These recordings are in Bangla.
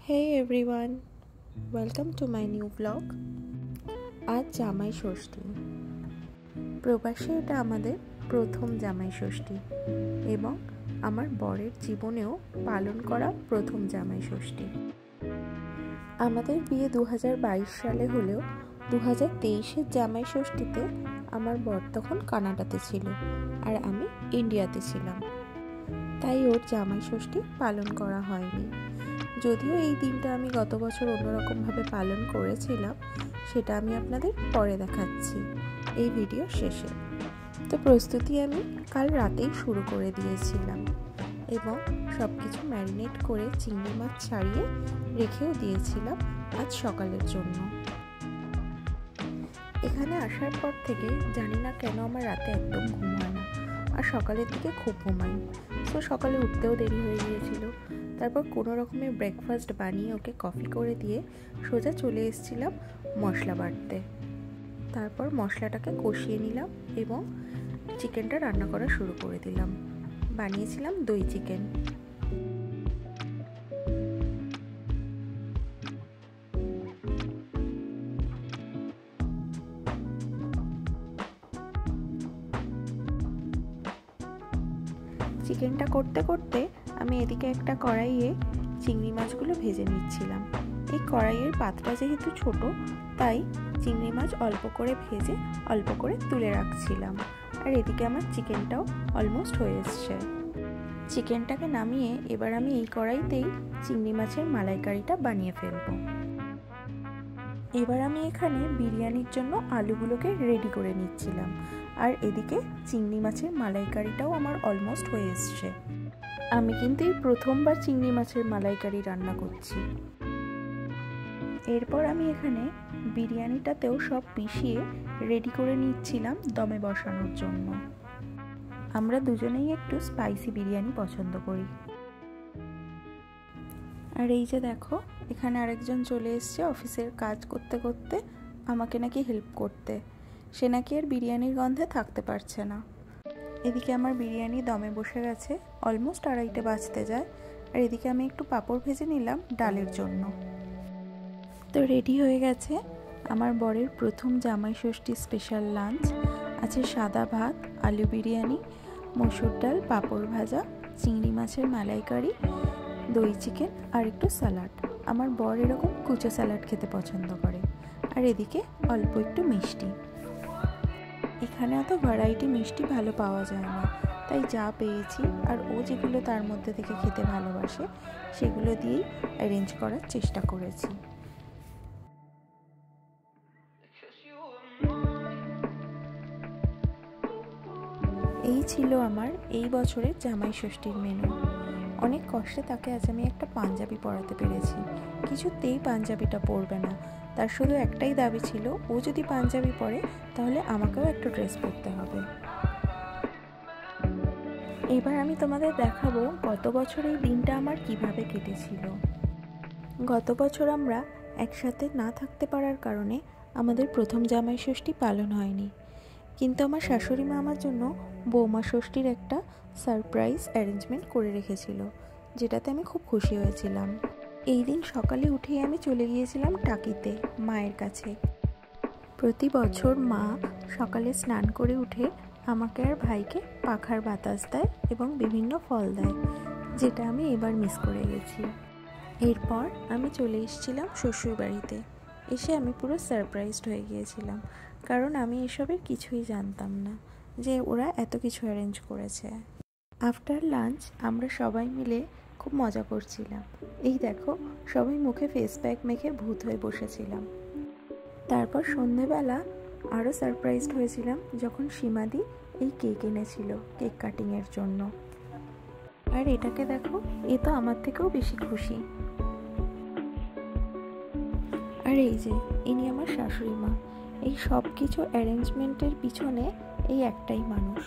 Hey everyone, welcome to my new vlog. আজ জামাই ষষ্ঠী। প্রবাসে এটা আমাদের প্রথম জামাই ষষ্ঠী এবং আমার বরের জীবনেও পালন করা প্রথম জামাই ষষ্ঠী। আমাদের বিয়ে 2022 সালে হলেও 2023-এর জামাই ষষ্ঠীতে আমার বর তখন কানাডাতে ছিল আর আমি ইন্ডিয়াতে ছিলাম, তাই ওর জামাই ষষ্ঠী পালন করা হয়নি। যদিও এই দিনটা আমি গত বছর অন্যরকমভাবে পালন করেছিলাম, সেটা আমি আপনাদের পরে দেখাচ্ছি এই ভিডিও শেষে। তো প্রস্তুতি আমি কাল রাতেই শুরু করে দিয়েছিলাম এবং সব কিছু ম্যারিনেট করে চিংড়ি মাছ ছাড়িয়ে রেখেও দিয়েছিলাম আজ সকালের জন্য। এখানে আসার পর থেকে জানি না কেন আমার রাতে একদম ঘুম হয় না আর সকালের দিকে খুব ঘুমাই। তো সকালে উঠতেও দেরি হয়ে গিয়েছিল। তারপর কোনো রকমের ব্রেকফাস্ট বানিয়ে ওকে কফি করে দিয়ে সোজা চলে এসেছিলাম মশলা বাটতে। তারপর মশলাটাকে কষিয়ে নিলাম এবং চিকেনটা রান্না করা শুরু করে দিলাম। বানিয়েছিলাম দই চিকেন। চিকেনটা করতে করতে আমি এদিকে একটা কড়াইয়ে চিংড়ি মাছগুলো ভেজে নিচ্ছিলাম। এই কড়াইয়ের পাতটা যেহেতু ছোট, তাই চিংড়ি মাছ অল্প করে ভেজে অল্প করে তুলে রাখছিলাম। আর এদিকে আমার চিকেনটাও অলমোস্ট হয়ে এসছে। চিকেনটাকে নামিয়ে এবার আমি এই কড়াইতেই চিংড়ি মাছের মালাইকারিটা বানিয়ে ফেলবো। এবার আমি এখানে বিরিয়ানির জন্য আলুগুলোকে রেডি করে নিচ্ছিলাম আর এদিকে চিংড়ি মাছের মালাইকারিটাও আমার অলমোস্ট হয়ে এসছে। আমি কিন্তু এই প্রথমবার চিংড়ি মাছের মালাইকারি রান্না করছি। এরপর আমি এখানে বিরিয়ানিটাতেও সব মিশিয়ে রেডি করে নিচ্ছিলাম দমে বসানোর জন্য। আমরা দুজনেই একটু স্পাইসি বিরিয়ানি পছন্দ করি। আর এই যে দেখো, এখানে আরেকজন চলে এসছে অফিসের কাজ করতে করতে আমাকে নাকি হেল্প করতে। সে নাকি আর বিরিয়ানির গন্ধে থাকতে পারছে না। এদিকে আমার বিরিয়ানি দমে বসে গেছে, অলমোস্ট 2:30 বাজতে যায়। আর এদিকে আমি একটু পাঁপড় ভেজে নিলাম ডালের জন্য। তো রেডি হয়ে গেছে আমার বরের প্রথম জামাই ষষ্ঠী স্পেশাল লাঞ্চ। আছে সাদা ভাত, আলু বিরিয়ানি, মসুর ডাল, পাঁপড় ভাজা, চিংড়ি মাছের মালাইকারি, দই চিকেন আর একটু স্যালাড। আমার বর এরকম কুচো স্যালাড খেতে পছন্দ করে। আর এদিকে অল্প একটু মিষ্টি। এখানে এত ভ্যারাইটি মিষ্টি ভালো পাওয়া যায় না, তাই যা পেয়েছি আর ও যেগুলো তার মধ্যে থেকে খেতে ভালোবাসে সেগুলো দিয়েই অ্যারেঞ্জ করার চেষ্টা করেছি। এই ছিল আমার এই বছরের জামাই ষষ্ঠীর মেনু। অনেক কষ্টে তাকে আজ আমি একটা পাঞ্জাবি পরাতে পেরেছি। কিছুতেই পাঞ্জাবিটা পরবে না, তার শুধু একটাই দাবি ছিল, ও যদি পাঞ্জাবি পরে তাহলে আমাকেও একটা ড্রেস পরতে হবে। এবার আমি তোমাদের দেখাবো গত বছর এই দিনটা আমার কিভাবে কেটেছিল। গত বছর আমরা একসাথে না থাকতে পারার কারণে আমাদের প্রথম জামাই ষষ্ঠী পালন হয়নি, কিন্তু আমার শাশুড়ি মা আমার জন্য বৌমা ষষ্ঠীর একটা সারপ্রাইজ অ্যারেঞ্জমেন্ট করে রেখেছিল, যেটাতে আমি খুব খুশি হয়েছিলাম। এই দিন সকালে উঠেই আমি চলে গিয়েছিলাম টাকিতে মায়ের কাছে। প্রতি বছর মা সকালে স্নান করে উঠে আমাকে আর ভাইকে পাখার বাতাস দেয় এবং বিভিন্ন ফল দেয়, যেটা আমি এবার মিস করে গেছি। এরপর আমি চলে এসেছিলাম শ্বশুর বাড়িতে। এসে আমি পুরো সারপ্রাইজড হয়ে গিয়েছিলাম, কারণ আমি এসবের কিছুই জানতাম না যে ওরা এত কিছু অ্যারেঞ্জ করেছে। আফটার লাঞ্চ আমরা সবাই মিলে খুব মজা করছিলাম। এই দেখো, সবাই মুখে ফেস প্যাক মেখে ভূত হয়ে বসেছিলাম। তারপর সন্ধেবেলা আরও সারপ্রাইজড হয়েছিলাম যখন সীমাদি এই কেক এনেছিল কেক কাটিংয়ের জন্য। আর এটাকে দেখো, এ তো আমার থেকেও বেশি খুশি। আর এই যে ইনি আমার শাশুড়ি মা। এই সব কিছু অ্যারেঞ্জমেন্টের পিছনে এই একটাই মানুষ।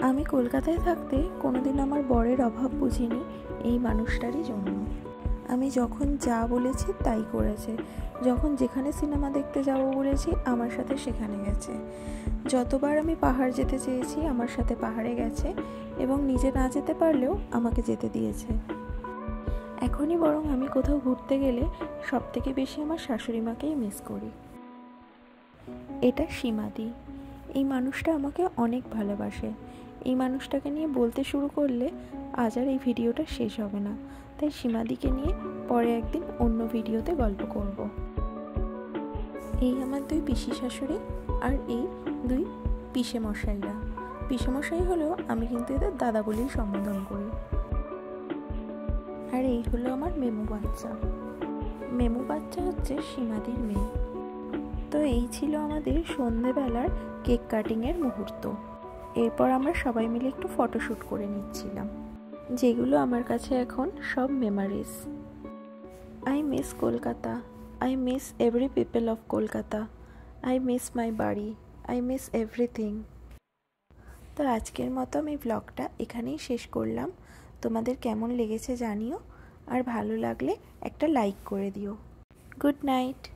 আমি কলকাতায় থাকতে কোনোদিন আমার বরের অভাব বুঝিনি এই মানুষটারই জন্য। আমি যখন যা বলেছি তাই করেছে। যখন যেখানে সিনেমা দেখতে যাব বলেছি আমার সাথে সেখানে গেছে। যতবার আমি পাহাড় যেতে চেয়েছি আমার সাথে পাহাড়ে গেছে এবং নিজে না যেতে পারলেও আমাকে যেতে দিয়েছে। এখনই বরং আমি কোথাও ঘুরতে গেলে সবথেকে বেশি আমার শাশুড়ি মাকেই মিস করি। এটা সীমাদি। এই মানুষটা আমাকে অনেক ভালোবাসে। এই মানুষটাকে নিয়ে বলতে শুরু করলে আজ আর এই ভিডিওটা শেষ হবে না, তাই সীমাদিকে নিয়ে পরে একদিন অন্য ভিডিওতে গল্প করব। এই আমার দুই পিসি শাশুড়ি আর এই দুই পিসে মশাইরা। পিসে মশাই হলেও আমি কিন্তু এদের দাদা বলেই সম্বোধন করি। আর এই হলো আমার মেমু বাচ্চা। মেমু বাচ্চা হচ্ছে সীমাদির মেয়ে। তো এই ছিল আমাদের সন্ধেবেলার কেক কাটিংয়ের মুহূর্ত। এরপর আমরা সবাই মিলে একটু ফটোশ্যুট করে নিচ্ছিলাম, যেগুলো আমার কাছে এখন সব memories. I miss Kolkata, I miss every people of Kolkata, I miss my বাড়ি, আই মিস এভরিথিং। তো আজকের মতো আমি ব্লগটা এখানেই শেষ করলাম। তোমাদের কেমন লেগেছে জানিও, আর ভালো লাগলে একটা লাইক করে দিও। Good night.